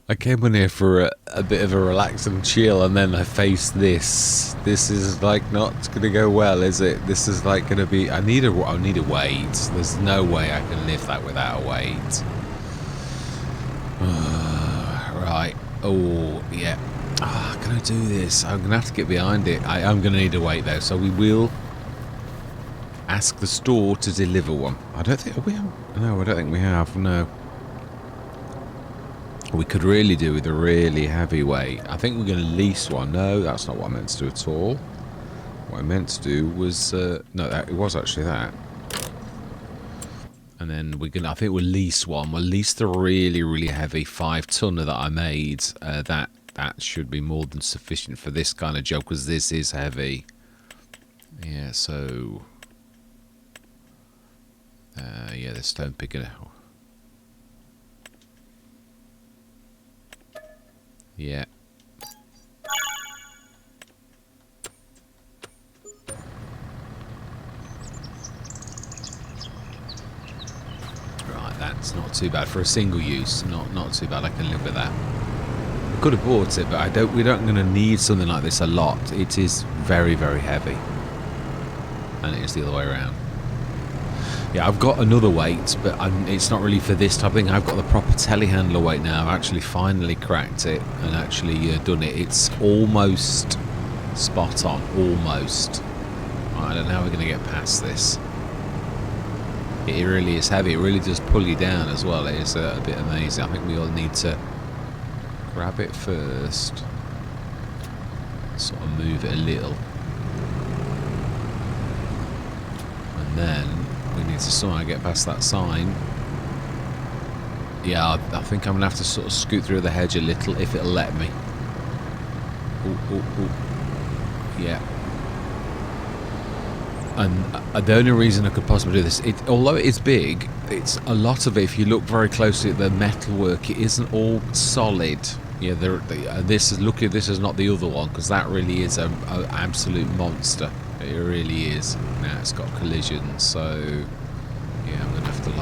I came on here for a bit of a relax and chill, and then I face this. This is like not gonna go well, is it? This is like gonna be. I need a weight. There's no way I can lift that without a weight. Right. Oh yeah. Can I do this? I'm gonna have to get behind it. I'm gonna need a weight though, so we will ask the store to deliver one. I don't think we have. No, I don't think we have. No. We could really do with a really heavy weight. I think we're going to lease one. No, that's not what I meant to do at all. What I meant to do was no, it was actually that. And then we're gonna. I think we'll lease one. We'll lease the really heavy 5-tonner that I made. That should be more than sufficient for this kind of job because this is heavy. Yeah. So. Yeah, the stone picker. Yeah. Right, that's not too bad for a single use. Not too bad. I can live with that. I could have bought it, but we don't going to need something like this a lot. It is very heavy, and it is the other way around. Yeah, I've got another weight, but it's not really for this type of thing. I've got the proper telehandler weight now. I've actually finally cracked it and actually done it. It's almost spot on, almost. Right, I don't know how we're going to get past this. It really is heavy. It really does pull you down as well. It is a bit amazing. I think we all need to grab it first. Sort of move it a little. And then we need to somehow get past that sign. Yeah, I think I'm going to have to sort of scoot through the hedge a little if it'll let me. Ooh. Yeah. And the only reason I could possibly do this, although it is big, it's a lot of it, if you look very closely at the metalwork, it isn't all solid. Yeah, this is not the other one, because that really is an absolute monster. It really is. Now it's got collisions, so yeah, I'm gonna have to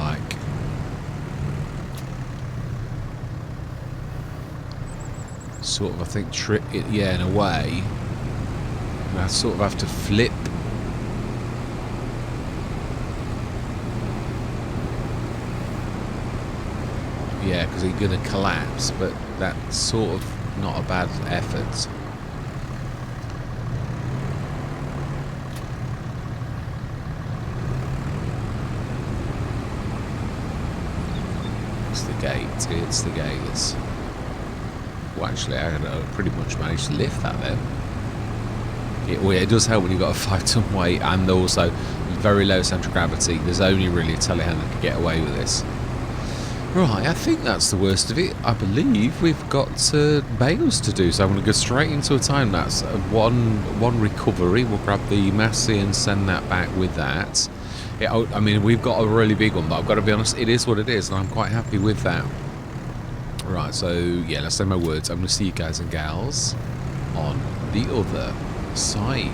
sort of, I think, trick it. Yeah, in a way, I sort of have to flip. Yeah, because he's gonna collapse, but that's sort of not a bad effort. It's the gate. Well, actually, I pretty much managed to lift that then. It does help when you've got a 5-ton weight and also very low central gravity. There's only really a telehandler that can get away with this. Right, I think that's the worst of it. I believe we've got bales to do, so I'm going to go straight into a time lapse. One recovery. We'll grab the Massey and send that back with that. Yeah, I mean, we've got a really big one, but I've got to be honest, it is what it is, and I'm quite happy with that. Right, so yeah, let's say my words. I'm going to see you guys and gals on the other side.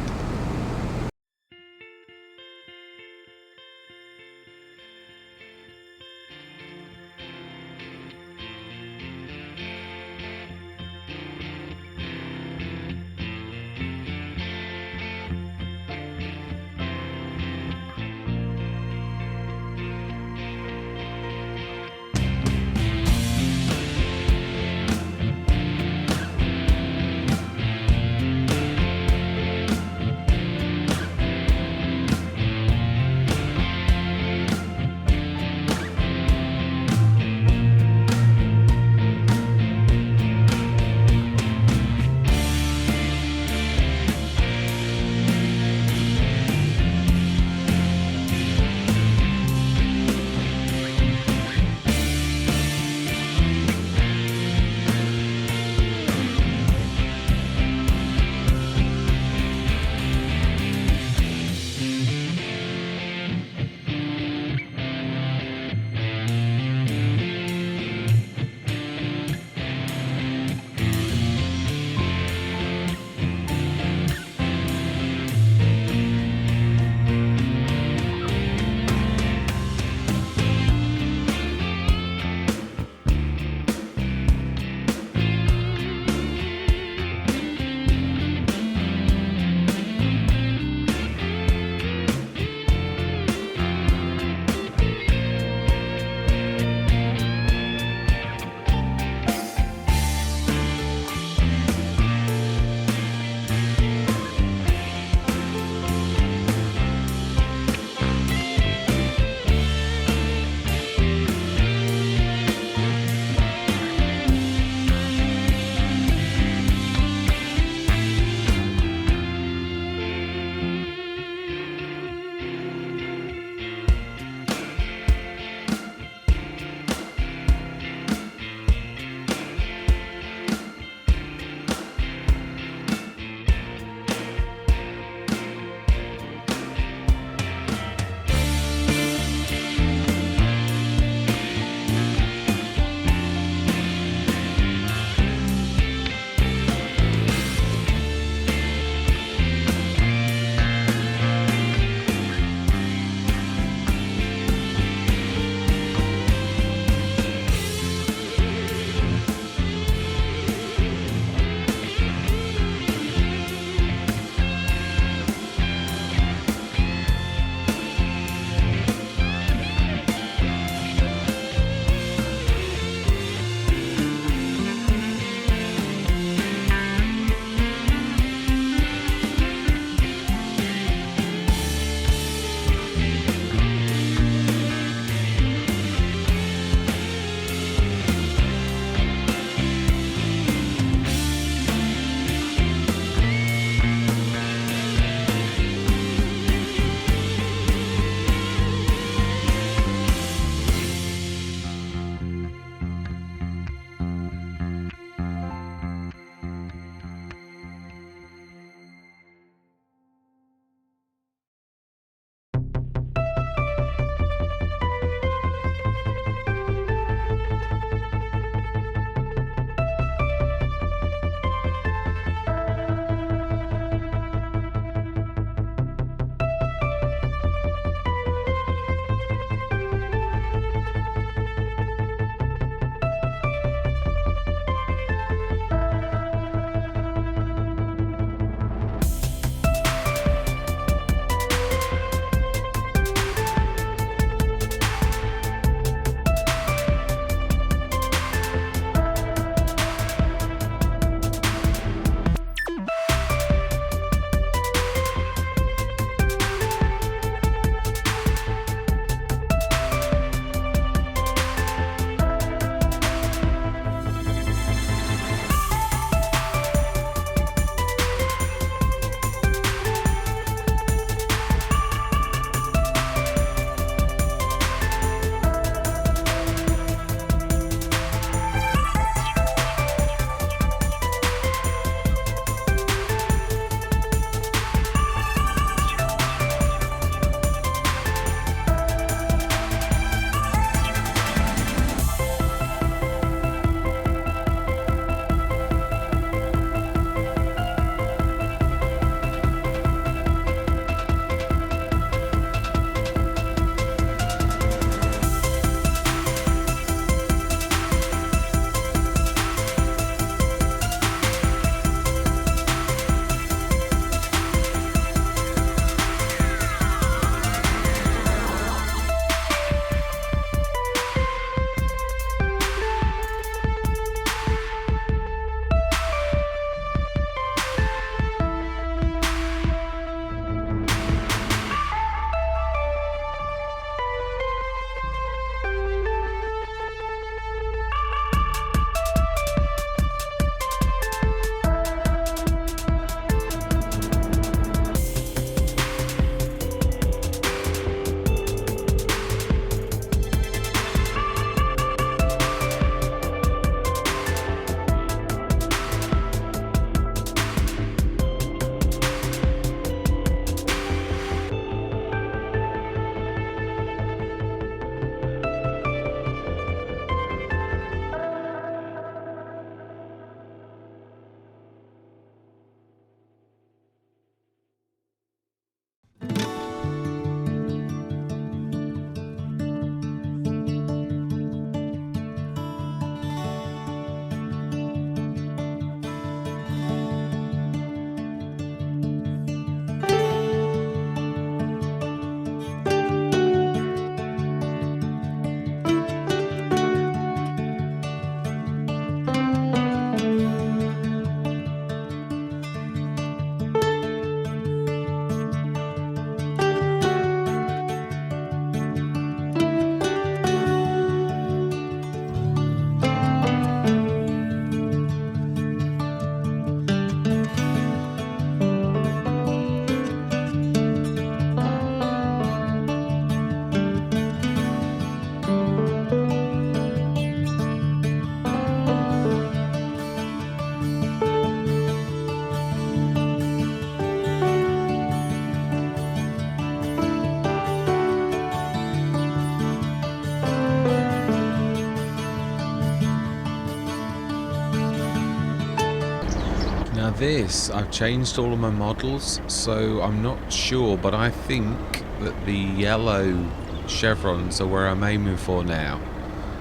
Now this, I've changed all of my models, so I'm not sure, but I think that the yellow chevrons are where I'm aiming for now.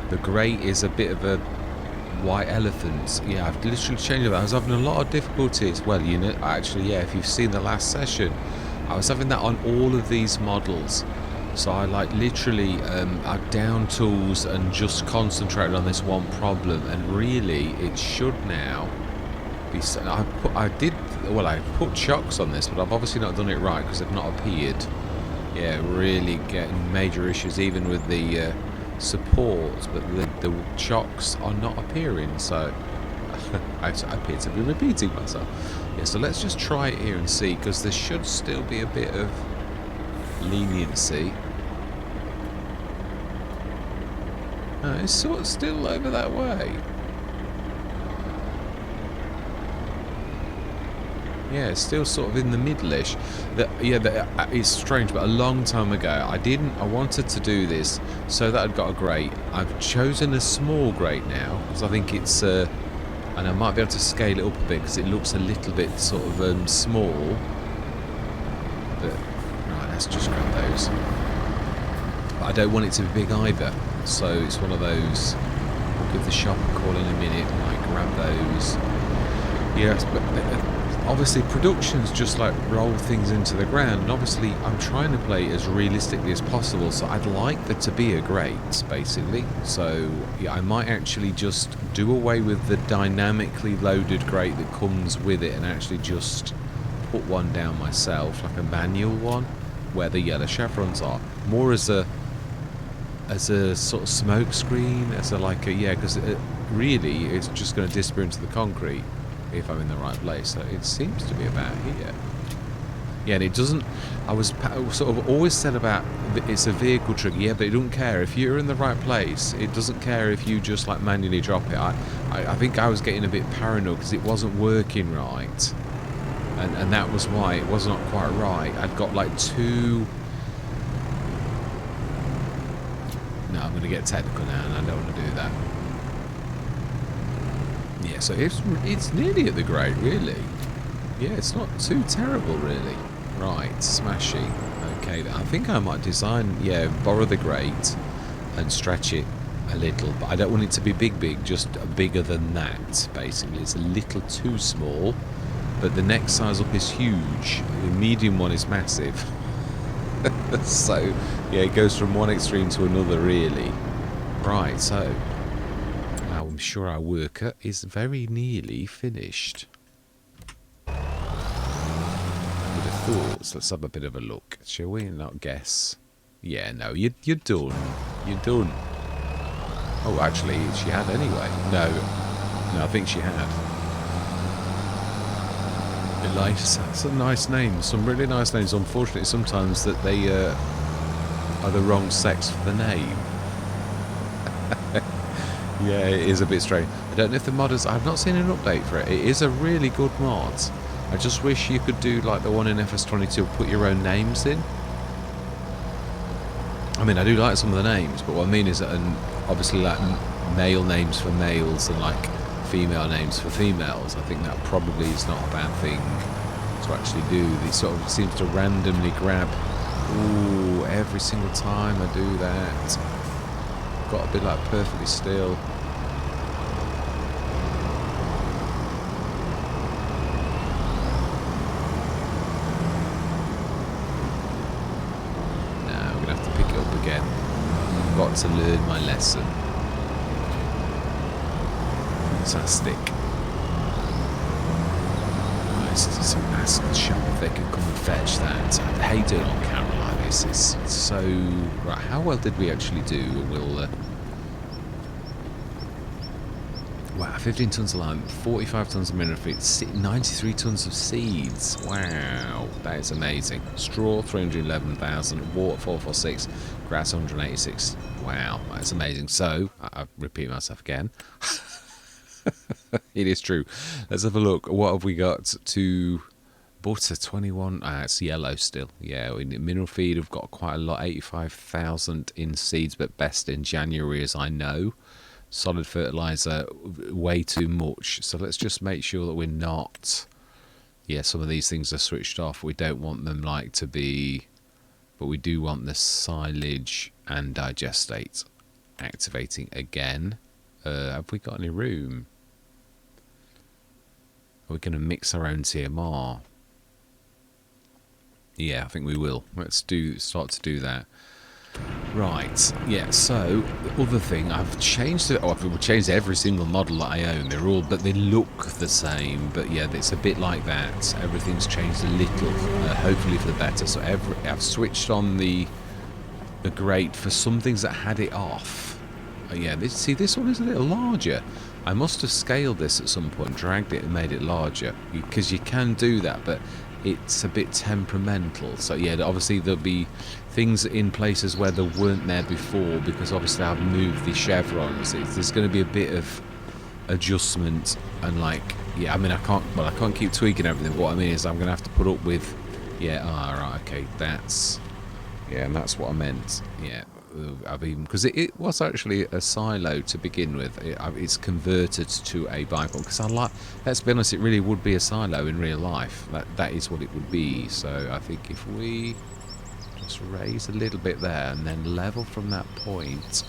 The grey is a bit of a white elephant. Yeah, I've literally changed it. I was having a lot of difficulties. Well, you know, actually, yeah, if you've seen the last session, I was having that on all of these models. So I like literally I down tools and just concentrated on this one problem, and really it should now be. I put chocks on this, but I've obviously not done it right because they've not appeared. Yeah, really getting major issues even with the support, but the chocks are not appearing, so I appear to be repeating myself. Yeah, so let's just try it here and see, because there should still be a bit of leniency. No, it's sort of still over that way. Yeah, it's still sort of in the middle-ish. It's strange, but a long time ago, I wanted to do this so that I'd got a grate. I've chosen a small grate now, because I think it's, and I might be able to scale it up a bit, because it looks a little bit sort of small. But, right, let's just grab those. But I don't want it to be big either, so it's one of those, I'll give the shop a call in a minute, and I grab those. Yes, but obviously productions just like roll things into the ground, and obviously I'm trying to play as realistically as possible, so I'd like there to be a grate basically. So yeah, I might actually just do away with the dynamically loaded grate that comes with it and actually just put one down myself, like a manual one where the yellow chevrons are, more as a sort of smoke screen, as a because really it's just going to disappear into the concrete if I'm in the right place. So it seems to be about here. Yeah, and it doesn't. I was sort of always said about it's a vehicle trigger. Yeah, but it doesn't care if you're in the right place. It doesn't care if you just like manually drop it. I think I was getting a bit paranoid because it wasn't working right, and that was why it was not quite right. I'd got like two. No, I'm going to get technical now, and I don't want to do that. Yeah, so it's nearly at the grade, really. Yeah, it's not too terrible, really. Right, smashing. Okay, I think I might borrow the grate and stretch it a little, but I don't want it to be big, just bigger than that, basically. It's a little too small, but the next size up is huge. The medium one is massive. So, yeah, it goes from one extreme to another, really. Right, so I'm sure our worker is very nearly finished. With the thoughts, let's have a bit of a look, shall we? Not guess. Yeah, no, you're done. You're done. Oh, actually, she had anyway. No, I think she had. Elisa, that's a nice name. Some really nice names. Unfortunately, sometimes that they are the wrong sex for the name. Yeah, it is a bit strange. I don't know if the modders... I've not seen an update for it. It is a really good mod. I just wish you could do like the one in FS25, put your own names in. I mean, I do like some of the names, but what I mean is that obviously like male names for males and like female names for females. I think that probably is not a bad thing to actually do. It sort of seems to randomly grab... Ooh, every single time I do that. Got to be like perfectly still. Now we're gonna have to pick it up again. I've got to learn my lesson. Fantastic. Nice to ask the shop if they can come and fetch that. I hate doing it on camera like this. It's so... Right, how well did we actually do? We'll... Wow, 15 tons of lime, 45 tons of mineral feed, 93 tons of seeds. Wow, that is amazing. Straw, 311,000, water, 446, grass, 186. Wow, that's amazing. So, I repeat myself again. It is true. Let's have a look. What have we got to butter? 21. It's yellow still. Yeah, in mineral feed, we've got quite a lot. 85,000 in seeds, but best in January, as I know. solid fertilizer way too much. So let's just make sure that we're not. Yeah, some of these things are switched off. We don't want them like to be, but we do want the silage and digestate activating again. Have we got any room? Are we going to mix our own TMR? Yeah, I think we will. Let's start to do that. Right, yeah, so the other thing, I've changed it. Oh, I've changed every single model that I own. They're all, but they look the same. But yeah, it's a bit like that. Everything's changed a little, hopefully for the better. So I've switched on the grate for some things that had it off. Yeah, this one is a little larger. I must have scaled this at some point, dragged it and made it larger, because you can do that, but it's a bit temperamental. So yeah, obviously there'll be things in places where there weren't there before, because obviously I've moved the chevrons. There's going to be a bit of adjustment, and like, yeah, I mean, I can't keep tweaking everything. What I mean is I'm going to have to put up with, yeah, right, okay, that's, yeah, and that's what I meant. Yeah, I've even, because it was actually a silo to begin with. It's converted to a bipod, because I like, let's be honest, it really would be a silo in real life. That is what it would be. So I think if we just raise a little bit there and then level from that point,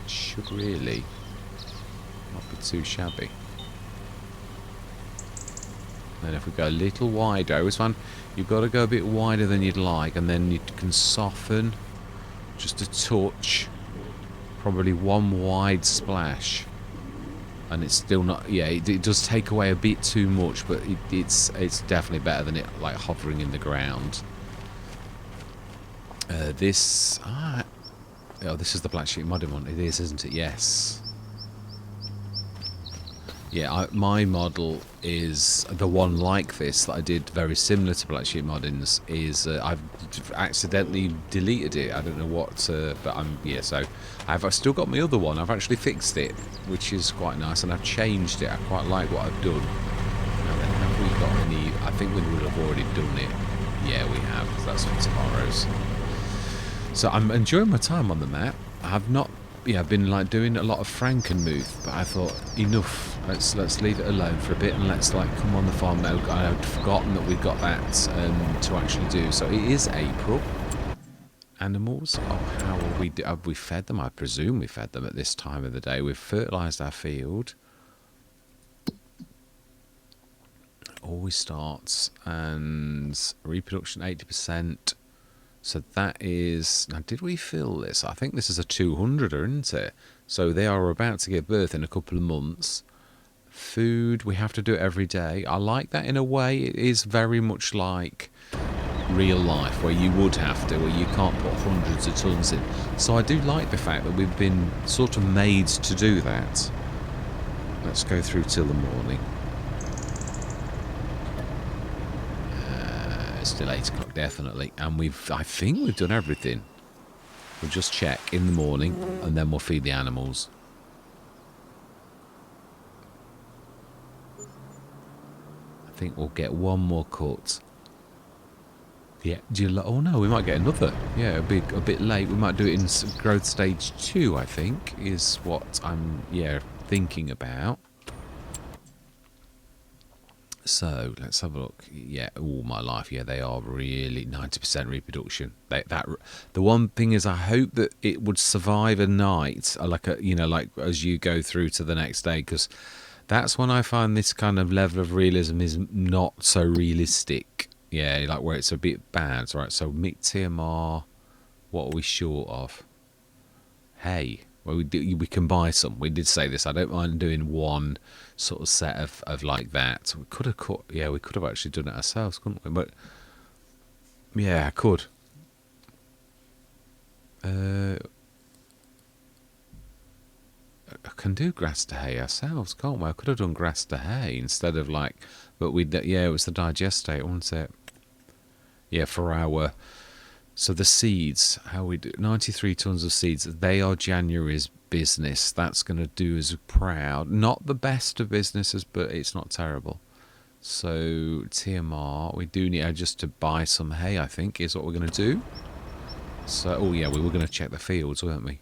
it should really not be too shabby. Then if we go a little wider, this one, you've got to go a bit wider than you'd like, and then you can soften just a touch, probably one wide splash, and it's still not, yeah, it does take away a bit too much, but it's definitely better than it like hovering in the ground. Oh, this is the black sheep modding one. It is, isn't it? Yes. Yeah, my model is the one like this that I did very similar to Black Sheep Modding's. Is I've accidentally deleted it. I don't know what, but yeah. So I've still got my other one. I've actually fixed it, which is quite nice, and I've changed it. I quite like what I've done. Now then, have we got any? I think we would have already done it. Yeah, we have. Because that's for tomorrow's. So I'm enjoying my time on the map. I've not. Yeah, I've been like doing a lot of Frankenmuth, but I thought enough. Let's leave it alone for a bit, and let's like come on the farm now. I had forgotten that we've got that to actually do. So it is April. Animals. Oh, how have we fed them? I presume we fed them at this time of the day. We've fertilised our field. Always starts, and reproduction 80%. So that is, now did we fill this? I think this is a 200er, isn't it? So they are about to give birth in a couple of months. Food, we have to do it every day. I like that in a way. It is very much like real life, where you would have to, where you can't put hundreds of tons in. So I do like the fact that we've been sort of made to do that. Let's go through till the morning. Still 8 o'clock definitely, and I think we've done everything. We'll just check in the morning, and then we'll feed the animals. I think we'll get one more cut. Yeah, oh no, we might get another. Yeah, it'll be a bit late. We might do it in growth stage 2, I think, is what I'm thinking about. So let's have a look. Yeah, all my life, yeah, they are really 90% reproduction. The one thing is, I hope that it would survive a night, like as you go through to the next day, because that's when I find this kind of level of realism is not so realistic. Yeah, like where it's a bit bad. Right, so MIC TMR, what are we short of? Hay. Well, we can buy some. We did say this. I don't mind doing one sort of set of like that. We could have cut. Yeah, we could have actually done it ourselves, couldn't we? But yeah, I could. I can do grass to hay ourselves, can't we? I could have done grass to hay instead of like. But it was the digestate, wasn't it? Yeah, for our. So the seeds, how we do 93 tons of seeds. They are January's business. That's going to do us proud. Not the best of businesses, but it's not terrible. So TMR, we do need just to buy some hay, I think, is what we're going to do. So, oh yeah, we were going to check the fields, weren't we?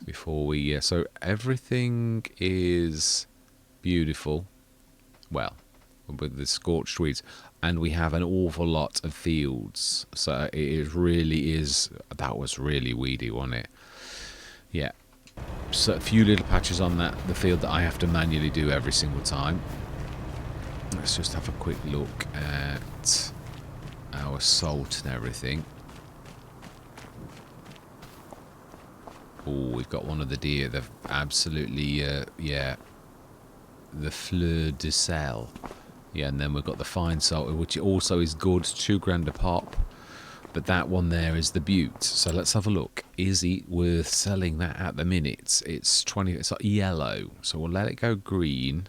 before we... so everything is beautiful. Well, with the scorched weeds. And we have an awful lot of fields. So it really is... That was really weedy, wasn't it? Yeah. So a few little patches on the field that I have to manually do every single time. Let's just have a quick look at our salt and everything. Oh, we've got one of the deer. They've absolutely, yeah, the fleur de sel. Yeah, and then we've got the fine salt, which also is good, £2 a pop. But that one there is the Butte. So let's have a look. Is it worth selling that at the minute? It's 20. It's like yellow. So we'll let it go green.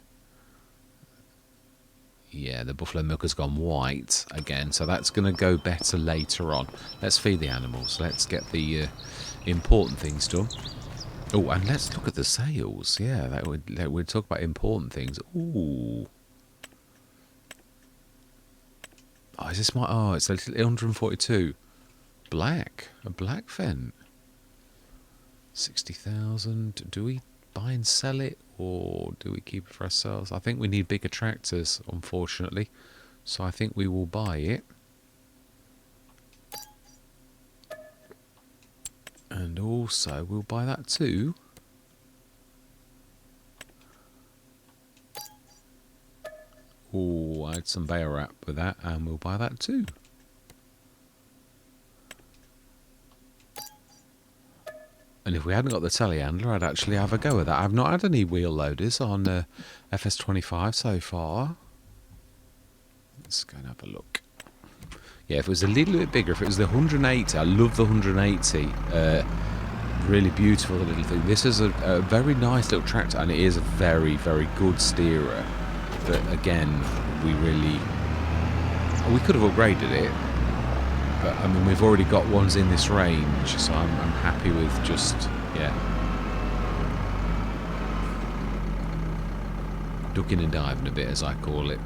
Yeah, the buffalo milk has gone white again. So that's going to go better later on. Let's feed the animals. Let's get the important things done. Oh, and let's look at the sales. Yeah, we'd talk about important things. Ooh. Oh, is this my... Oh, it's a little 142. Black. A black fen. 60,000. Do we buy and sell it, or do we keep it for ourselves? I think we need bigger tractors, unfortunately. So I think we will buy it. And also, we'll buy that too. Oh, I had some bear wrap with that, and we'll buy that too. And if we hadn't got the telehandler, I'd actually have a go at that. I've not had any wheel loaders on FS25 so far. Let's go and have a look. Yeah, if it was a little bit bigger, if it was the 180, I love the 180. Really beautiful little thing. This is a very nice little tractor, and it is a very, very good steerer. But again, we could have upgraded it. But I mean, we've already got ones in this range, so I'm happy with just, yeah, ducking and diving a bit, as I call it.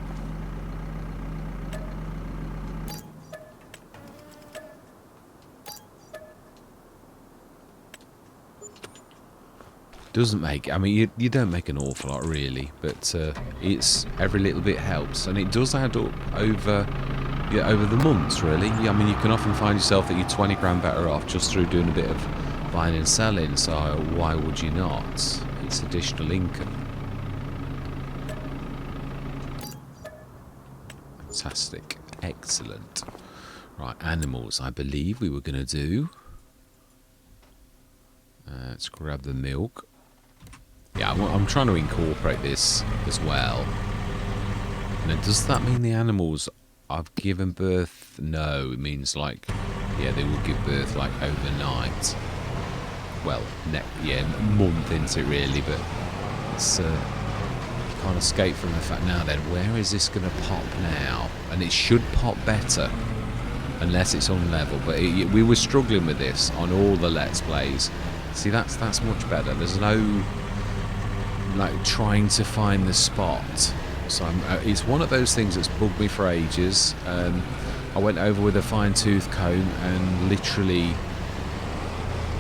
Doesn't make, I mean, you don't make an awful lot really, but it's every little bit helps, and it does add up over the months really. I mean, you can often find yourself that you're 20 grand better off just through doing a bit of buying and selling, so why would you not? It's additional income. Fantastic, excellent. Right, animals, I believe we were going to do. Let's grab the milk. Yeah, I'm trying to incorporate this as well. Now, does that mean the animals have given birth? No, it means like, yeah, they will give birth like overnight. Well, yeah, a month into it really, but it's can't escape from the fact. Now then, where is this going to pop now? And it should pop better, unless it's on level. But we were struggling with this on all the Let's Plays. See, that's much better. There's no like trying to find the spot. So it's one of those things that's bugged me for ages. I went over with a fine-tooth comb and literally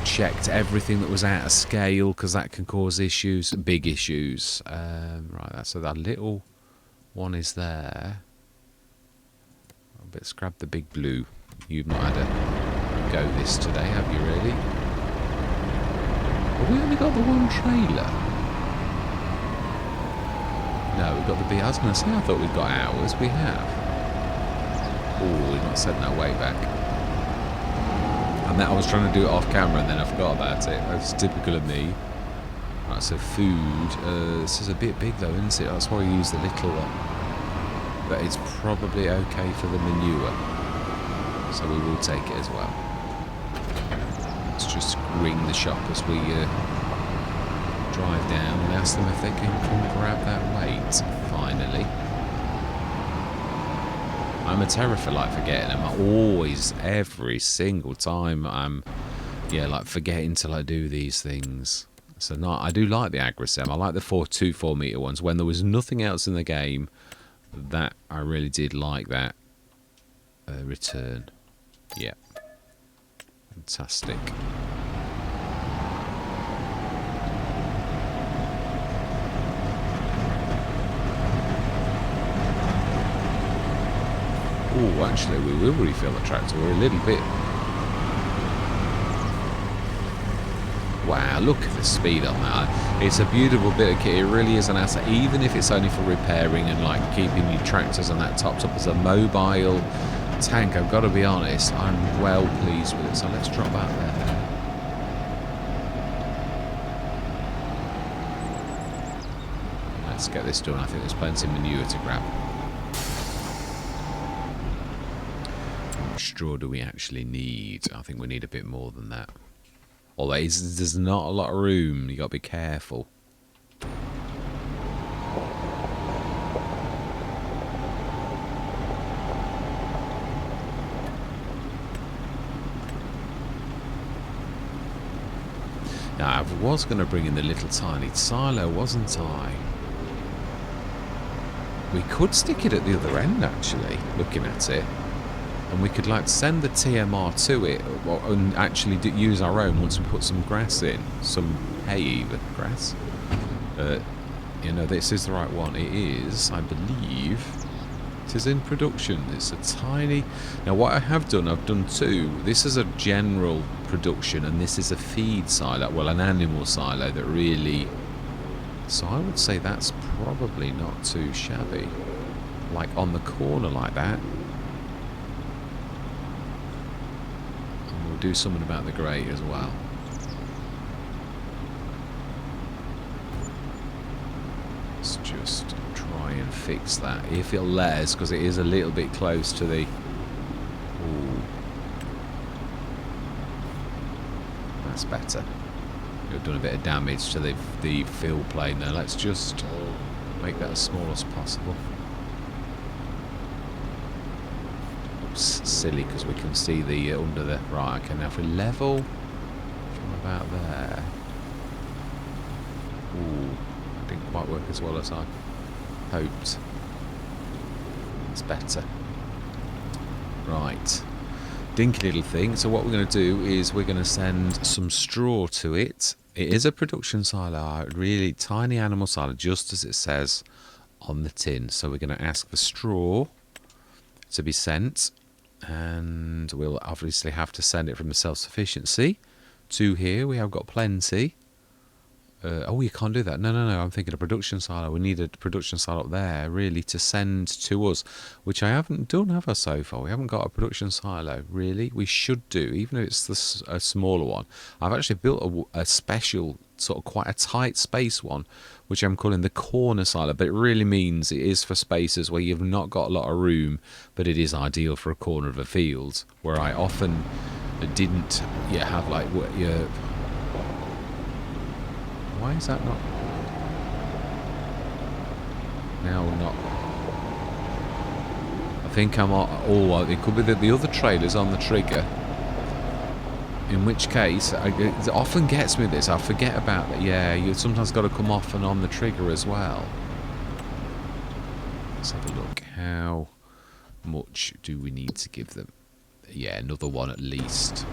checked everything that was out of scale, because that can cause issues, big issues. Right, so that little one is there. Let's grab the big blue. You've not had a go this today, have you really? Have we only got the one trailer? No, we've got the B. I was going to say, I thought we'd got ours. We have. Oh, we've not sent that way back. And that I was trying to do it off camera and then I forgot about it. That's typical of me. Right, so food. This is a bit big though, isn't it? That's why we use the little one. But it's probably okay for the manure. So we will take it as well. Let's just ring the shop as we drive down and ask them if they can come grab that weight, finally. I'm a terror for like forgetting them. I always, every single time I'm, yeah, like forgetting to like do these things. So no, I do like the Agricem. I like the 4 meter ones. When there was nothing else in the game, that I really did like that return. Yeah. Fantastic. Oh, actually, we will refill the tractor. We're a little bit... Wow, look at the speed on that. It's a beautiful bit of kit. It really is an asset, even if it's only for repairing and like keeping your tractors and that topped up as a mobile tank. I've got to be honest, I'm well pleased with it. So let's drop that there. Let's get this done. I think there's plenty of manure to grab. How much straw do we actually need? I think we need a bit more than that. Although there's not a lot of room, you got to be careful. Now, I was going to bring in the little tiny silo, wasn't I? We could stick it at the other end, actually, looking at it. And we could like send the TMR to it and actually use our own once we put some grass in. Some hay even, grass. You know, this is the right one. It is, I believe, it is in production. It's a tiny... Now what I have done, I've done two. This is a general production and this is a feed silo. Well, an animal silo that really... So I would say that's probably not too shabby. Like on the corner like that. Do something about the grate as well. Let's just try and fix that if it'll let us, because it is a little bit close to the... Ooh. That's better. You've done a bit of damage to the fill plane there. Let's just make that as small as possible. Silly because we can see the under the... Right, okay, now if we level from about there... Ooh, that didn't quite work as well as I hoped. It's better. Right. Dinky little thing. So what we're going to do is we're going to send some straw to it. It is a production silo, a really tiny animal silo, just as it says on the tin. So we're going to ask for straw to be sent. And we'll obviously have to send it from the self-sufficiency to here. We have got plenty. Oh, you can't do that. No. I'm thinking a production silo. We need a production silo up there, really, to send to us, which I haven't done, have I, so far? We haven't got a production silo, really. We should do, even if it's a smaller one. I've actually built a special, sort of quite a tight space one, which I'm calling the corner silo, but it really means it is for spaces where you've not got a lot of room, but it is ideal for a corner of a field, where I often didn't have like your... Why is that not? Now not. I think I'm... Oh, it could be that the other trailer's on the trigger. In which case, it often gets me this. I forget about that. Yeah, you sometimes got to come off and on the trigger as well. Let's have a look. How much do we need to give them? Yeah, another one at least.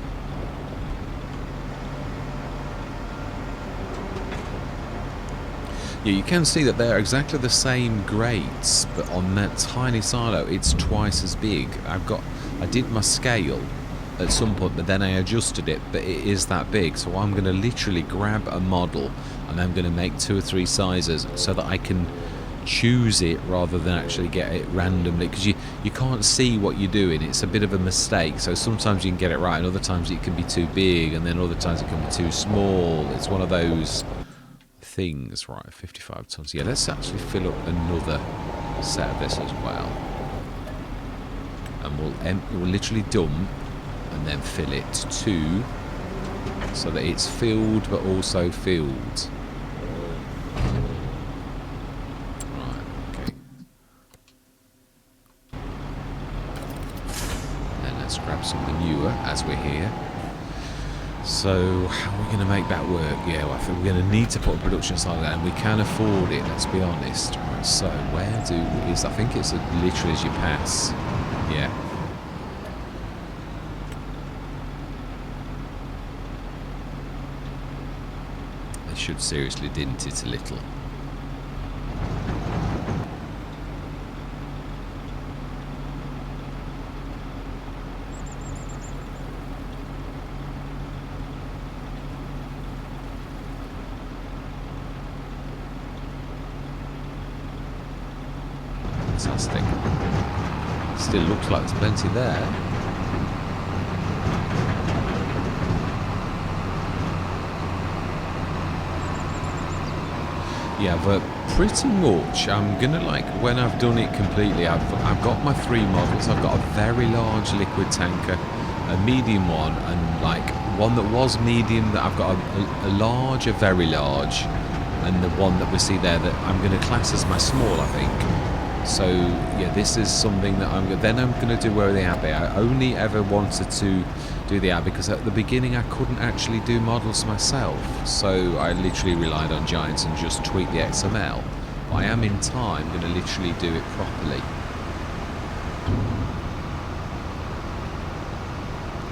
Yeah, you can see that they're exactly the same grates, but on that tiny silo, it's twice as big. I did my scale at some point, but then I adjusted it, but it is that big. So I'm going to literally grab a model and I'm going to make 2 or 3 sizes so that I can choose it rather than actually get it randomly, because you can't see what you're doing. It's a bit of a mistake. So sometimes you can get it right and other times it can be too big and then other times it can be too small. It's one of those things. Right, 55 tons. Yeah, let's actually fill up another set of this as well, and we'll literally dump and then fill it too, so that it's filled but also filled. Right, okay. And let's grab some manure as we're here. So how are we going to make that work? Yeah, well, I think we're going to need to put a production silo down, and we can afford it, let's be honest. Right, so where I think it's literally as you pass. Yeah. They should seriously dint it a little. Fantastic. Still looks like there's plenty there. Yeah, but pretty much I'm gonna, like, when I've done it completely, I've got my 3 models. I've got a very large liquid tanker, a medium one, and like one that was medium that I've got a large, a very large, and the one that we see there that I'm gonna class as my small, I think. So yeah, this is something that I'm gonna do where the Abbey. I only ever wanted to do the Abbey because at the beginning I couldn't actually do models myself, so I literally relied on Giants and just tweaked the XML. But I am in time going to literally do it properly.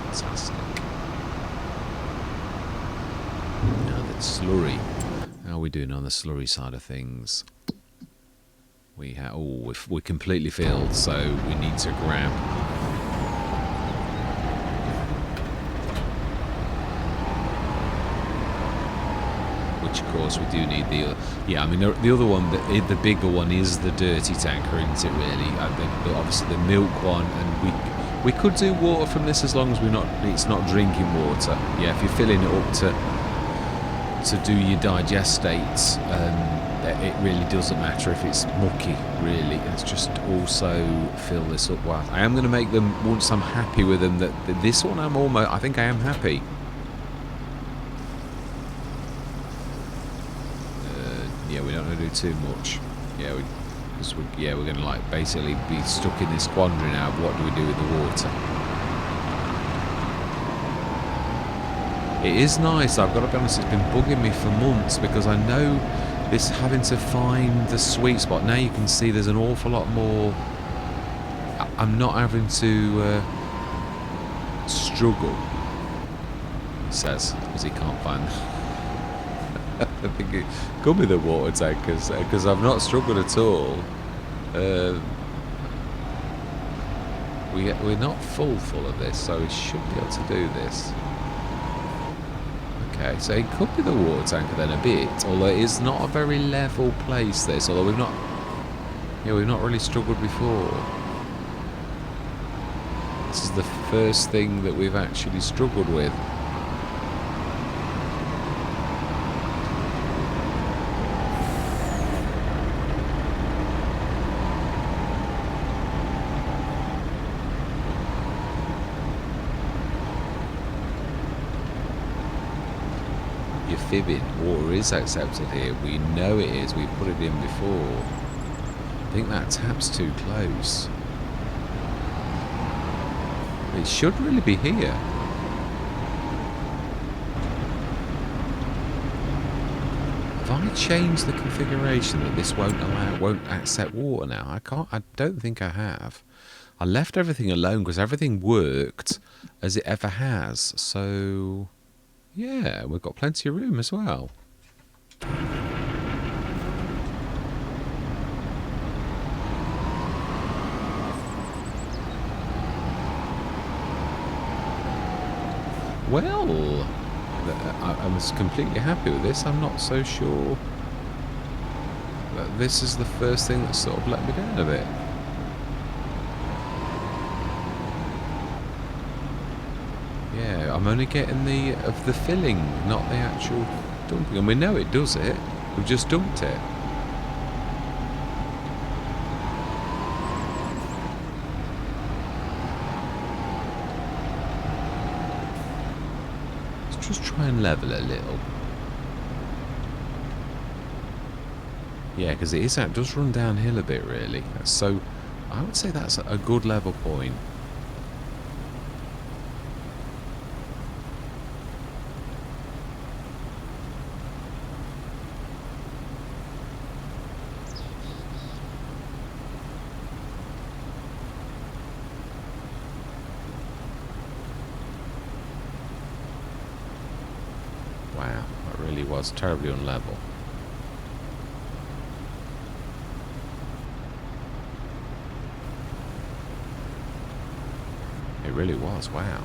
Fantastic. Now the slurry. How are we doing on the slurry side of things? We're completely filled, so we need to grab. Which, of course, we do need the. Yeah, I mean the other one, the bigger one, is the dirty tanker, isn't it? Really, obviously the milk one, and we could do water from this as long as it's not drinking water. Yeah, if you're filling it up to do your digestates. It really doesn't matter if it's mucky, really. It's just also fill this up well. I am going to make them, once I'm happy with them, that this one I think I am happy. Yeah, we don't want to do too much. Yeah, we're going to, like, basically be stuck in this quandary now of what do we do with the water. It is nice, I've got to be honest, it's been bugging me for months because I know this having to find the sweet spot. Now you can see there's an awful lot more. I'm not having to struggle, he says, because he can't find I think it could be the water tankers, because I've not struggled at all. We're not full of this, so we should be able to do this. Okay, so it could be the water tanker then a bit, although it is not a very level place, this, although we've not really struggled before. This is the first thing that we've actually struggled with. Fibbing. Water is accepted here. We know it is. We've put it in before. I think that tap's too close. It should really be here. Have I changed the configuration that this won't accept water now? I don't think I have. I left everything alone because everything worked as it ever has. So yeah, we've got plenty of room as well. Well, I was completely happy with this. I'm not so sure that this is the first thing that sort of let me down a bit. Yeah, I'm only getting the filling, not the actual dumping. And we know it does it. We've just dumped it. Let's just try and level it a little. Yeah, because it does run downhill a bit, really. So I would say that's a good level point. Wow, that really was terribly unlevel. It really was, wow.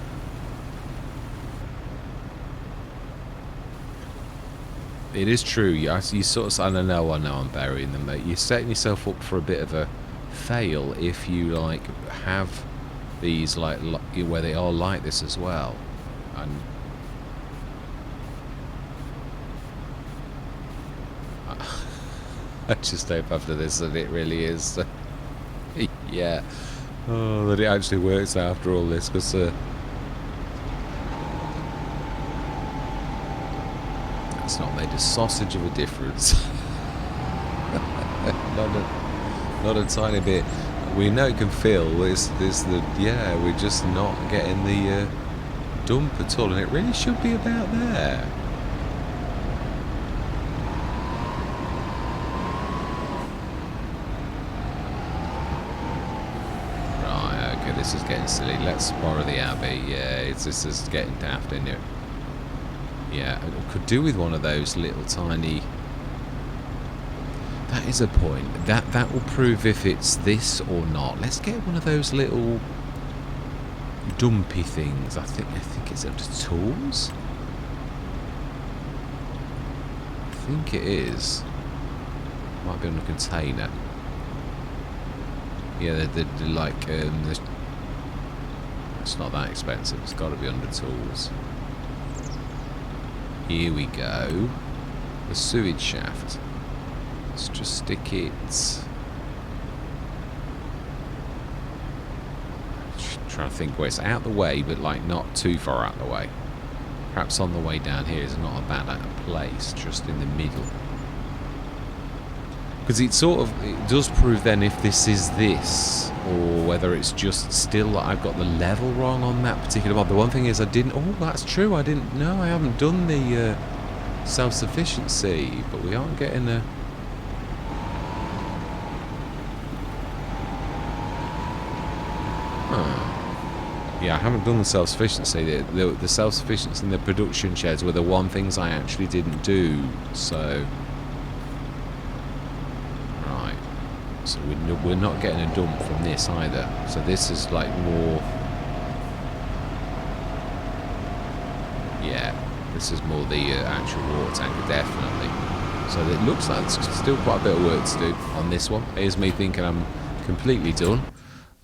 It is true, you sort of, I know I'm burying them, mate. You're setting yourself up for a bit of a fail if you like have these like where they are like this as well. And I just hope after this that it really is yeah, oh, that it actually works after all this, because it's not made a sausage of a difference. not a tiny bit. We know it can fill. There's the we're just not getting the dump at all, and it really should be about there. Right, okay, this is getting silly. Let's borrow the Abbey. Yeah, this is getting daft, isn't it? Yeah, I could do with one of those little tiny... That is a point. That will prove if it's this or not. Let's get one of those little dumpy things. I think it's under tools. I think it is. Might be on a container. Yeah, they're like it's not that expensive. It's got to be under tools. Here we go. The sewage shaft. Let's just stick it. Trying to think where it's out the way, but like not too far out the way. Perhaps on the way down here is not a bad place, just in the middle. Because it does prove then if this is this, or whether it's just still that I've got the level wrong on that particular mod. The one thing is I didn't. Oh, that's true. I didn't know. I haven't done the self-sufficiency, but we aren't getting a. Yeah, I haven't done the self-sufficiency. The self-sufficiency and the production sheds were the one things I actually didn't do. So, right. So we're not getting a dump from this either. So this is like more. Yeah, this is more the actual water tanker, definitely. So it looks like there's still quite a bit of work to do on this one. Here's me thinking I'm completely done,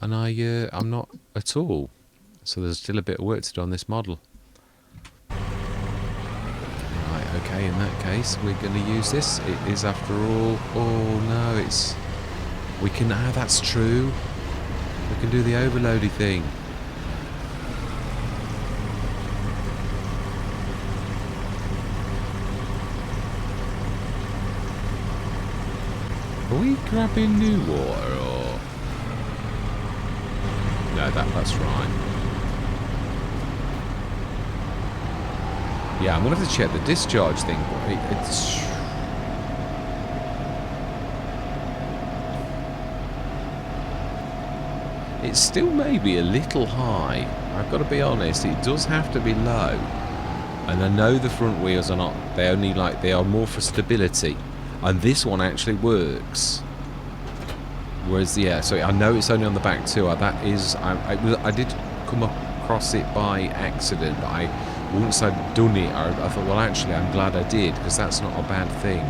and I'm not at all. So there's still a bit of work to do on this model. Right, okay, in that case, we're going to use this. It is, after all... Oh, no, it's... We can... Ah, that's true. We can do the overloady thing. Are we grabbing new water, or... No, that's right. Yeah, I'm going to have to check the discharge thing. It's still maybe a little high. I've got to be honest. It does have to be low. And I know the front wheels are not. They are more for stability. And this one actually works. Whereas, yeah, so I know it's only on the back too. That is, I did come across it by accident, but once I'd done it, I thought, well, actually, I'm glad I did, because that's not a bad thing.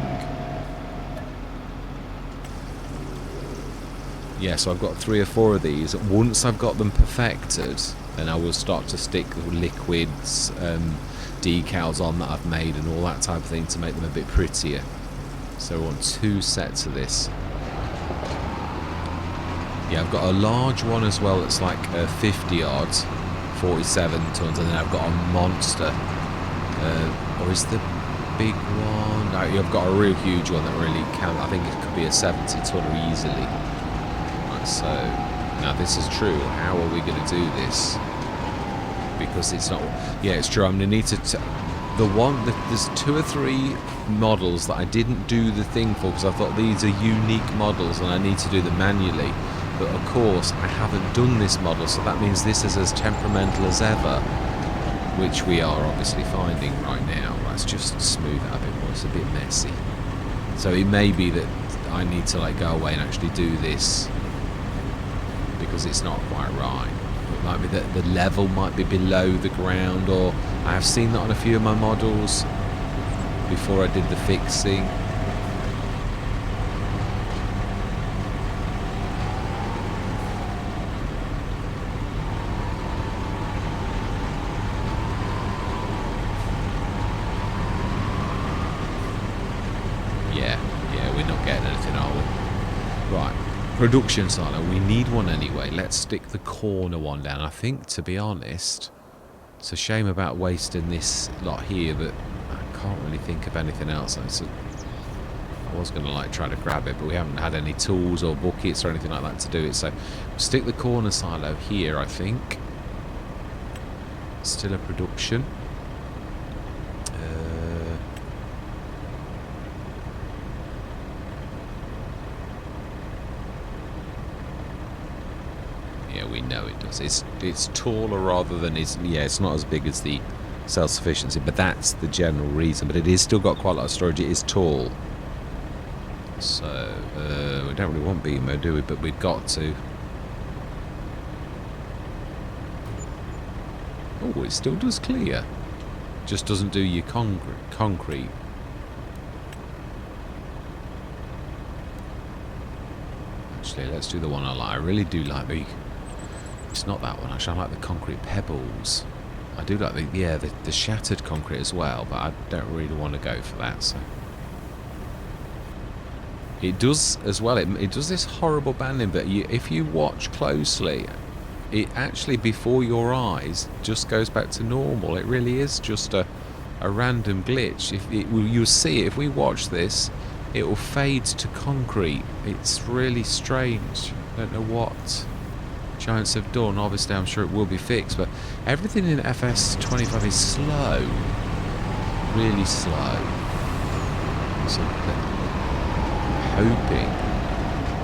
Yeah, so I've got 3 or 4 of these. Once I've got them perfected, then I will start to stick liquids, decals on that I've made, and all that type of thing to make them a bit prettier. So I want 2 sets of this. Yeah, I've got a large one as well that's like 50 odd, 47 tons, and then I've got a monster. Or is the big one? No, I've got a real huge one that really can. I think it could be a 70 tonner easily. Right, so now this is true. How are we going to do this? Because it's not. Yeah, it's true. I'm going to need to. There's 2 or 3 models that I didn't do the thing for because I thought these are unique models and I need to do them manually. But of course, I haven't done this model, so that means this is as temperamental as ever, which we are obviously finding right now. Let's just smooth that a bit more. It's a bit messy. So it may be that I need to like go away and actually do this because it's not quite right. It might be that the level might be below the ground, or I have seen that on a few of my models before I did the fixing. Production silo, we need one anyway. Let's stick the corner one down. I think, to be honest, it's a shame about wasting this lot here, but I can't really think of anything else. I was going to like try to grab it, but we haven't had any tools or buckets or anything like that to do it. So we'll stick the corner silo here, I think. Still a production. Yeah, we know it does. It's taller rather than it's not as big as the self-sufficiency, but that's the general reason. But it is still got quite a lot of storage. It is tall. So, we don't really want BMO, do we? But we've got to. Oh, it still does clear. Just doesn't do your concrete. Actually, let's do the one I like. I really do like the... It's not that one, actually. I like the concrete pebbles. I do like the shattered concrete as well, but I don't really want to go for that, so... It does as well. It does this horrible banding, but if you watch closely, it actually before your eyes just goes back to normal. It really is just a random glitch. You'll see it if we watch this, it will fade to concrete. It's really strange. I don't know what Giants have done. Obviously, I'm sure it will be fixed, but everything in FS25 is slow, really slow. So hoping,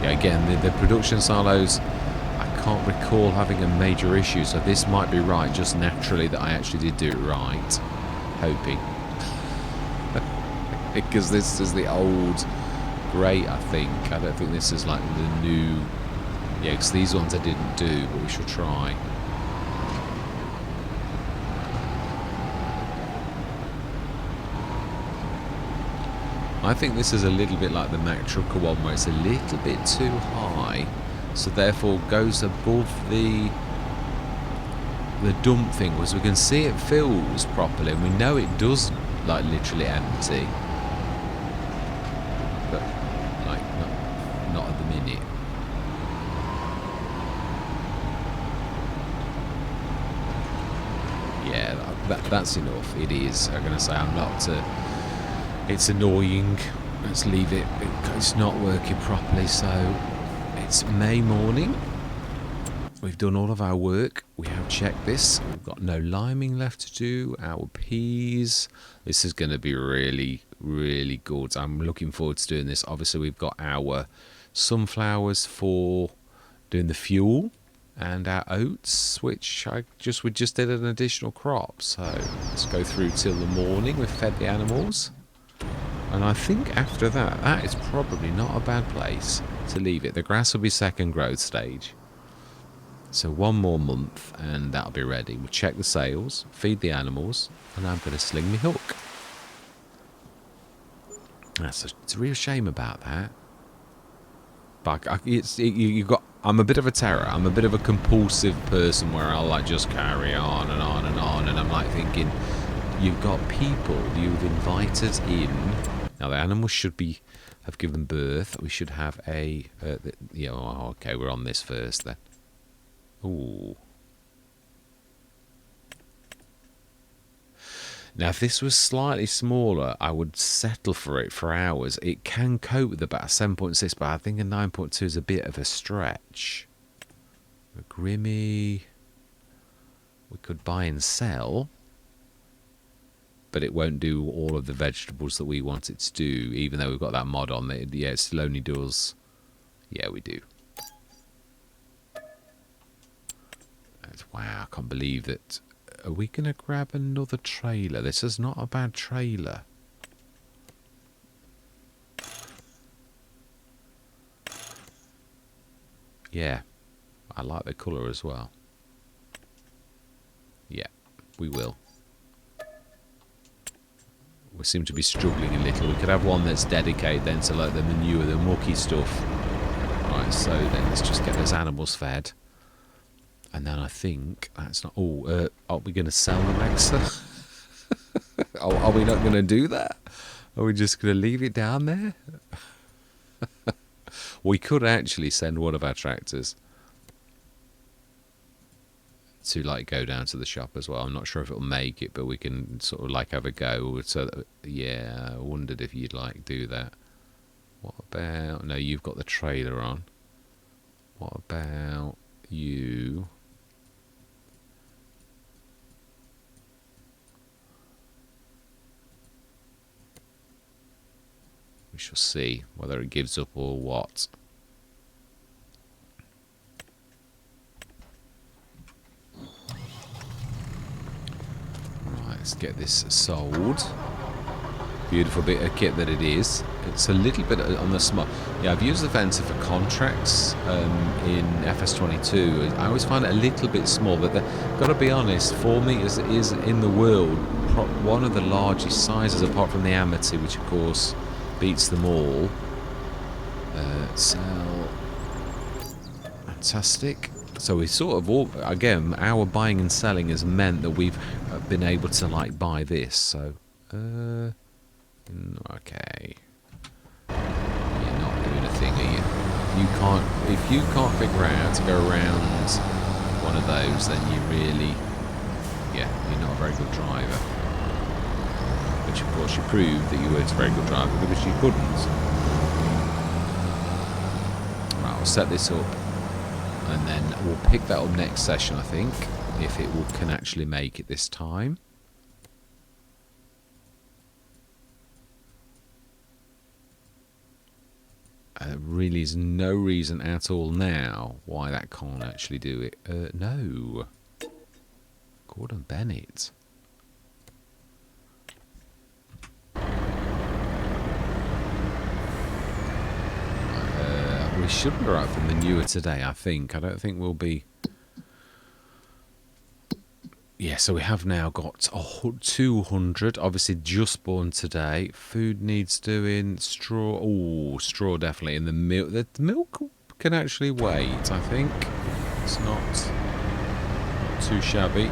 yeah, again the production silos, I can't recall having a major issue, so this might be right just naturally that I actually did do it right. Hoping. Because this is the old grate, I think. I don't think this is like the new, yeah, because these ones I didn't do, but we shall try. I think this is a little bit like the Mack Trucker one, where it's a little bit too high, so therefore goes above the dump thing, because we can see it fills properly, and we know it doesn't, like literally empty, but like not at the minute. Yeah, that's enough. It is. I'm gonna say I'm not. It's annoying. Let's leave it. It's not working properly. So it's May morning. We've done all of our work. We have checked this. We've got no liming left to do. Our peas. This is going to be really, really good. I'm looking forward to doing this. Obviously, we've got our sunflowers for doing the fuel, and our oats, which we just did an additional crop. So let's go through till the morning. We've fed the animals. And I think after that, that is probably not a bad place to leave it. The grass will be second growth stage. So one more month and that'll be ready. We'll check the sails, feed the animals, and I'm going to sling my hook. It's a real shame about that. But I'm a bit of a terror. I'm a bit of a compulsive person where I'll like just carry on and on and on. And I'm like thinking, you've got people you've invited in. Now the animals should have given birth. We should have a okay, we're on this first then. Ooh. Now if this was slightly smaller, I would settle for it for hours. It can cope with about 7.6, but I think a 9.2 is a bit of a stretch. A Grimmy we could buy and sell, but it won't do all of the vegetables that we want it to do, even though we've got that mod on. Yeah, it still only does... Yeah, we do. Wow, I can't believe that. Are we going to grab another trailer? This is not a bad trailer. Yeah, I like the colour as well. Yeah, we will. We seem to be struggling a little. We could have one that's dedicated then to like the manure, the mucky stuff. Right, so then let's just get those animals fed. And then I think that's not... Oh, are we going to sell the mixer? Are we not going to do that? Are we just going to leave it down there? We could actually send one of our tractors to like go down to the shop as well. I'm not sure if it'll make it, but we can sort of like have a go. So that, yeah, I wondered if you'd like do that. What about, no, you've got the trailer on. What about you? We shall see whether it gives up or what. Right, let's get this sold. Beautiful bit of kit that it is. It's a little bit on the small. Yeah, I've used the Venter for contracts in FS25. I always find it a little bit small, but got to be honest, 4 meters is in the world one of the largest sizes, apart from the Amity, which of course beats them all. So fantastic. So we sort of all, again, our buying and selling has meant that we've been able to like buy this. So okay, you're not doing a thing, are you? You can't, if you can't figure out to go around one of those, then you really, yeah, you're not a very good driver. Which of course you proved that you weren't a very good driver because you couldn't. Right, I'll set this up and then we'll pick that up next session, I think, if it can actually make it this time. Really is no reason at all now why that can't actually do it. No. Gordon Bennett. We should be right from the newer today, I think. I don't think we'll be... Yeah, so we have now got 200, obviously just born today. Food needs doing, straw, oh, straw definitely. And the milk can actually wait, I think. It's not too shabby.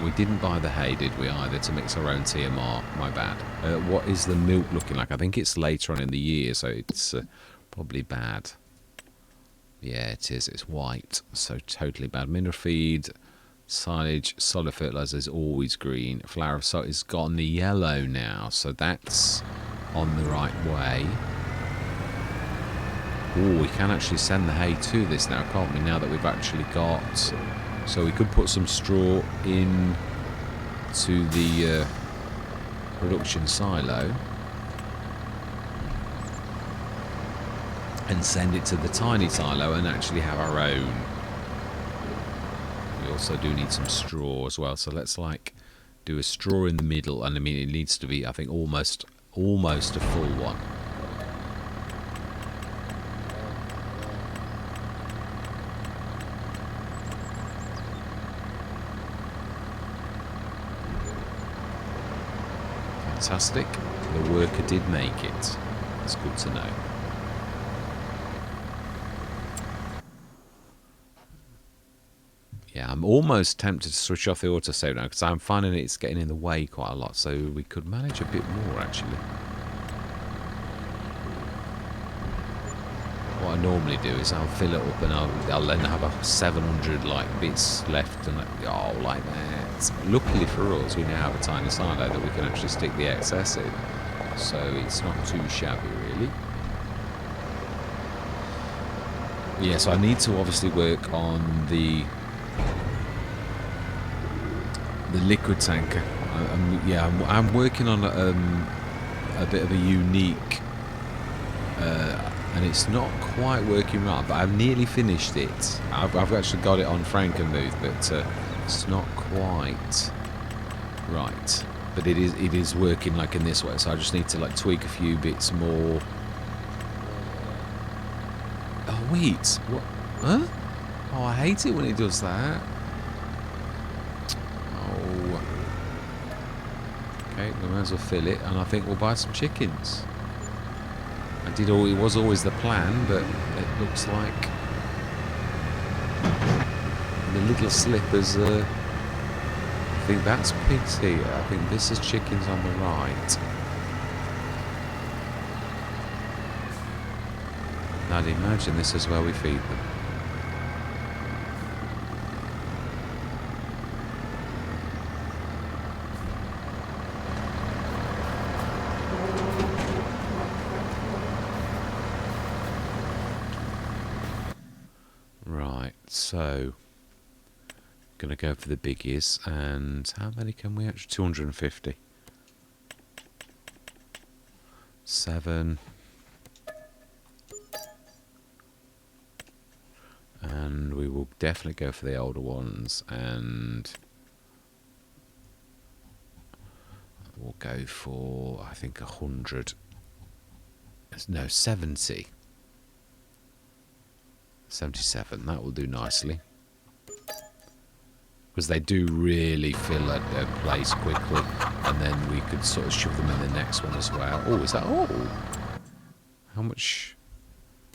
We didn't buy the hay, did we, either, to mix our own TMR? My bad. What is the milk looking like? I think it's later on in the year, so it's probably bad. Yeah, it is. It's white, so totally bad. Mineral feed, silage, solid fertilizer is always green. Flour of salt is gone the yellow now, so that's on the right way. Oh, we can actually send the hay to this now, can't we? Now that we've actually got, so we could put some straw in to the production silo. And send it to the tiny silo and actually have our own. We also do need some straw as well, so let's like do a straw in the middle, and I mean it needs to be, I think, almost a full one. Fantastic. The worker did make it. It's good to know. Yeah, I'm almost tempted to switch off the autosave now because I'm finding it's getting in the way quite a lot, so we could manage a bit more actually. What I normally do is I'll fill it up and I'll then have a 700 like bits left and like that. Luckily for us, we now have a tiny silo that we can actually stick the excess in, so it's not too shabby really. Yeah, so I need to obviously work on the liquid tanker. I'm working on a bit of a unique, and it's not quite working right, but I've nearly finished it. I've actually got it on Frankenmuth, but it's not quite right. But it is working like in this way, so I just need to like tweak a few bits more. Oh wait, what? Huh? Oh, I hate it when it does that. Okay, we might as well fill it, and I think we'll buy some chickens. It was always the plan, but it looks like the little slippers. I think that's pigs here. I think this is chickens on the right. I'd imagine this is where we feed them. Right, so gonna go for the biggies, and how many can we actually? 250. 7. And we will definitely go for the older ones, and we'll go for, I think, 100. No, 70. 77. That will do nicely, because they do really fill a place quickly, and then we could sort of shove them in the next one as well. Oh, is that all? How much?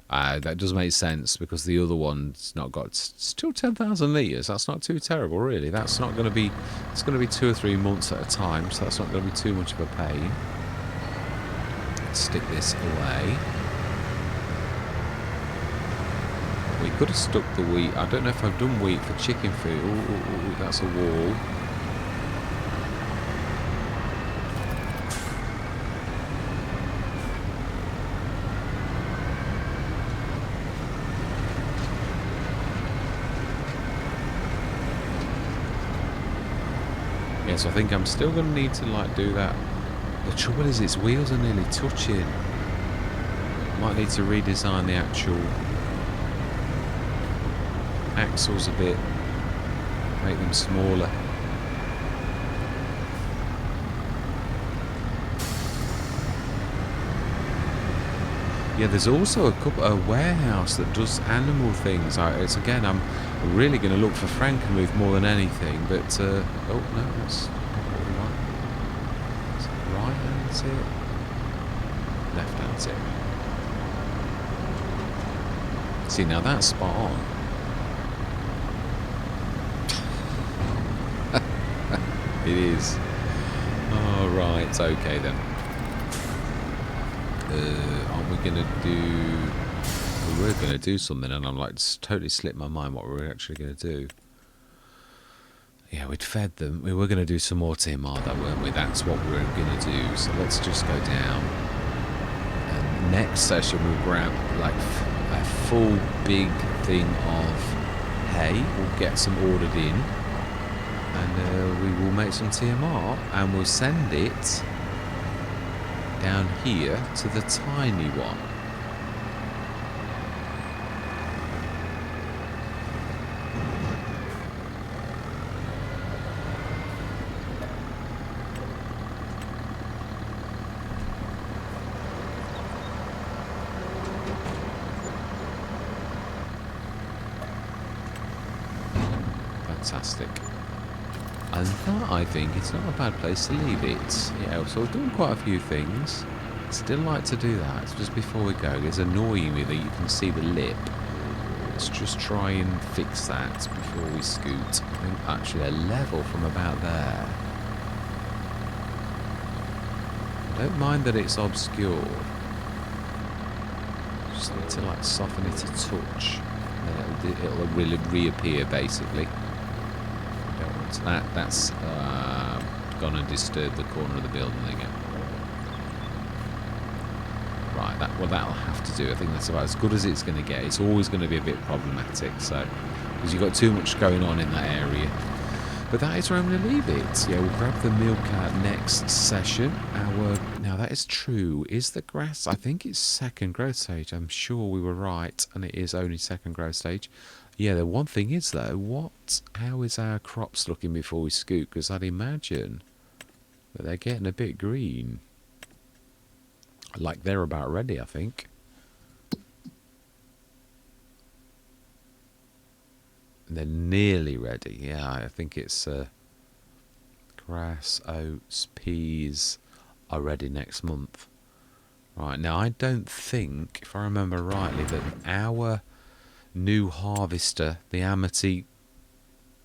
That does make sense, because the other one's not got, still 10,000 litres. That's not too terrible, really. That's not going to be, it's going to be 2 or 3 months at a time, so that's not going to be too much of a pain. Let's stick this away. We could have stuck the wheat. I don't know if I've done wheat for chicken food. Ooh, that's a wall. Yes, I think I'm still going to need to like do that. The trouble is its wheels are nearly touching. Might need to redesign the actual axles a bit, make them smaller. Yeah, there's also a warehouse that does animal things. It's again, I'm really going to look for Frankenmuth more than anything. But oh no, that's not what we want. Is it right hand tip? Left hand tip. See, now that's spot on. It is. Oh right, okay then. Aren't we gonna do? We were gonna do something, and I'm like, just totally slipped my mind what we were actually gonna do. Yeah, we'd fed them. We were gonna do some more TMR, though, weren't we? That's what we were gonna do. So let's just go down. And next session we'll grab like a full big thing of hay. We'll get some ordered in, and we will make some TMR, and we'll send it down here to the tiny one. Fantastic. And that, I think, it's not a bad place to leave it. Yeah, so we've done quite a few things. Still like to do that. Just before we go, it's annoying me that you can see the lip. Let's just try and fix that before we scoot. I think actually a level from about there. I don't mind that it's obscured. Just need to like soften it a touch. And then it'll really reappear basically. So that's gonna disturb the corner of the building again. Right, that'll have to do. I think that's about as good as it's going to get. It's always going to be a bit problematic, so because you've got too much going on in that area. But that is where I'm going to leave it. Yeah, we'll grab the milk at next session. Now that is true. Is the grass? I think it's second growth stage. I'm sure we were right, and it is only second growth stage. Yeah, the one thing is though, how is our crops looking before we scoot? Because I'd imagine that they're getting a bit green. Like they're about ready, I think. They're nearly ready. Yeah, I think it's grass, oats, peas are ready next month. Right, now I don't think, if I remember rightly, that our new harvester, the Amity,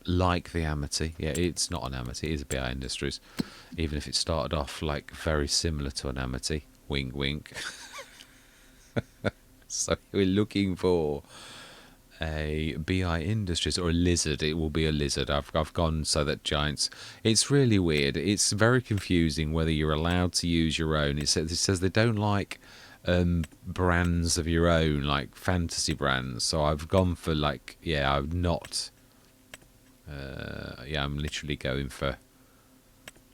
like the Amity. Yeah, it's not an Amity, it's a BI Industries. Even if it started off like very similar to an Amity. Wink, wink. So we're looking for a BI Industries or a lizard. It will be a lizard. I've gone so that giants. It's really weird. It's very confusing whether you're allowed to use your own. It says they don't like brands of your own, like fantasy brands. So I've gone for like, yeah, I'm not. Yeah, I'm literally going for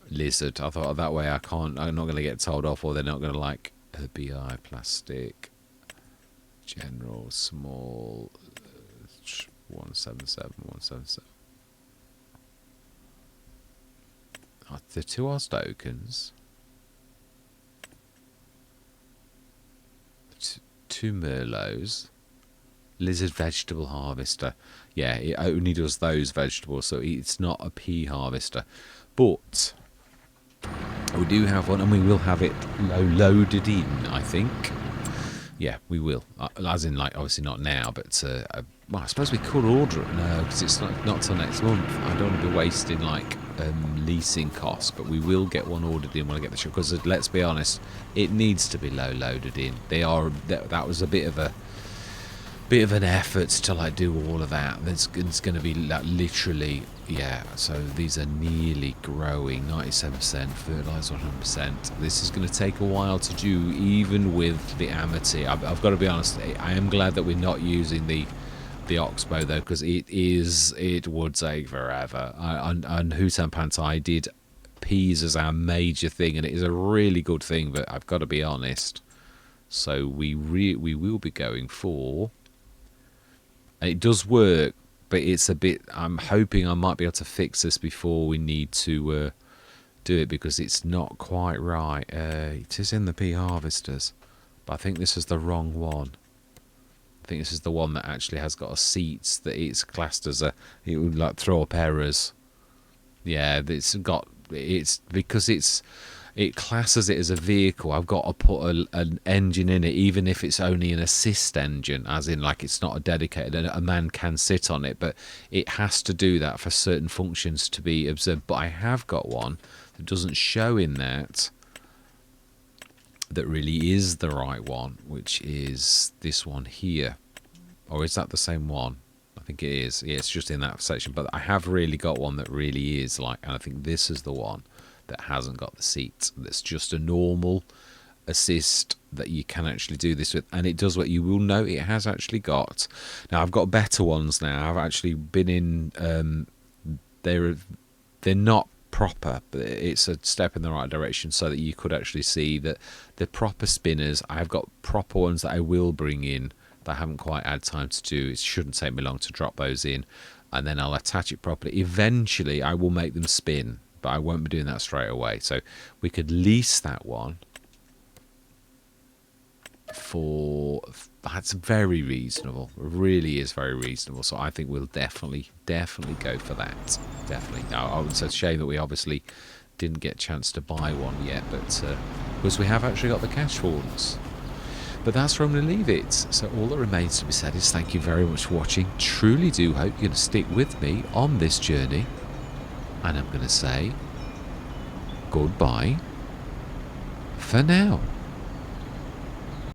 lizard. I thought that way I'm not going to get told off, or they're not going to like a BI plastic general small 177. The two Oz tokens. Two Merlots. Lizard vegetable harvester. Yeah, it only does those vegetables, so it's not a pea harvester. But we do have one, and we will have it loaded in, I think. Yeah, we will. As in, like, obviously not now, but well, I suppose we could order it. No, because it's not till next month. I don't want to be wasting like leasing costs, but we will get one ordered in when I get the ship. Because let's be honest, it needs to be loaded in. That was a bit of an effort to like do all of that. It's going to be like literally, yeah. So these are nearly growing, 97%, fertilizer 100%. This is going to take a while to do, even with the Amity. I've got to be honest. I am glad that we're not using the Oxbow though, because it would take forever. On Hutan Pantai did peas as our major thing, and it is a really good thing. But I've got to be honest. So we will be going for. It does work, but it's a bit. I'm hoping I might be able to fix this before we need to do it, because it's not quite right. It is in the pea harvesters, but I think this is the wrong one. I think this is the one that actually has got a seat that it's classed as a. It would like throw up errors. Yeah, it's because it classes it as a vehicle. I've got to put an engine in it, even if it's only an assist engine, as in like it's not a dedicated. A man can sit on it, but it has to do that for certain functions to be observed. But I have got one that doesn't show in that really is the right one, which is this one here. Or is that the same one? I think it is. Yeah, it's just in that section. But I have really got one that really is like, and I think this is the one that hasn't got the seat. That's just a normal assist that you can actually do this with, and it does what you will note it has actually got. Now I've got better ones now. I've actually been in they're not proper, but it's a step in the right direction, so that you could actually see that the proper spinners, I've got proper ones that I will bring in that I haven't quite had time to do. It shouldn't take me long to drop those in, and then I'll attach it properly. Eventually I will make them spin, but I won't be doing that straight away. So we could lease that one for, that's very reasonable. It really is very reasonable. So I think we'll definitely go for that. Definitely. Now, it's a shame that we obviously didn't get a chance to buy one yet, but because we have actually got the cash for once. But that's where I'm going to leave it. So all that remains to be said is thank you very much for watching. Truly do hope you're going to stick with me on this journey. And I'm going to say goodbye for now.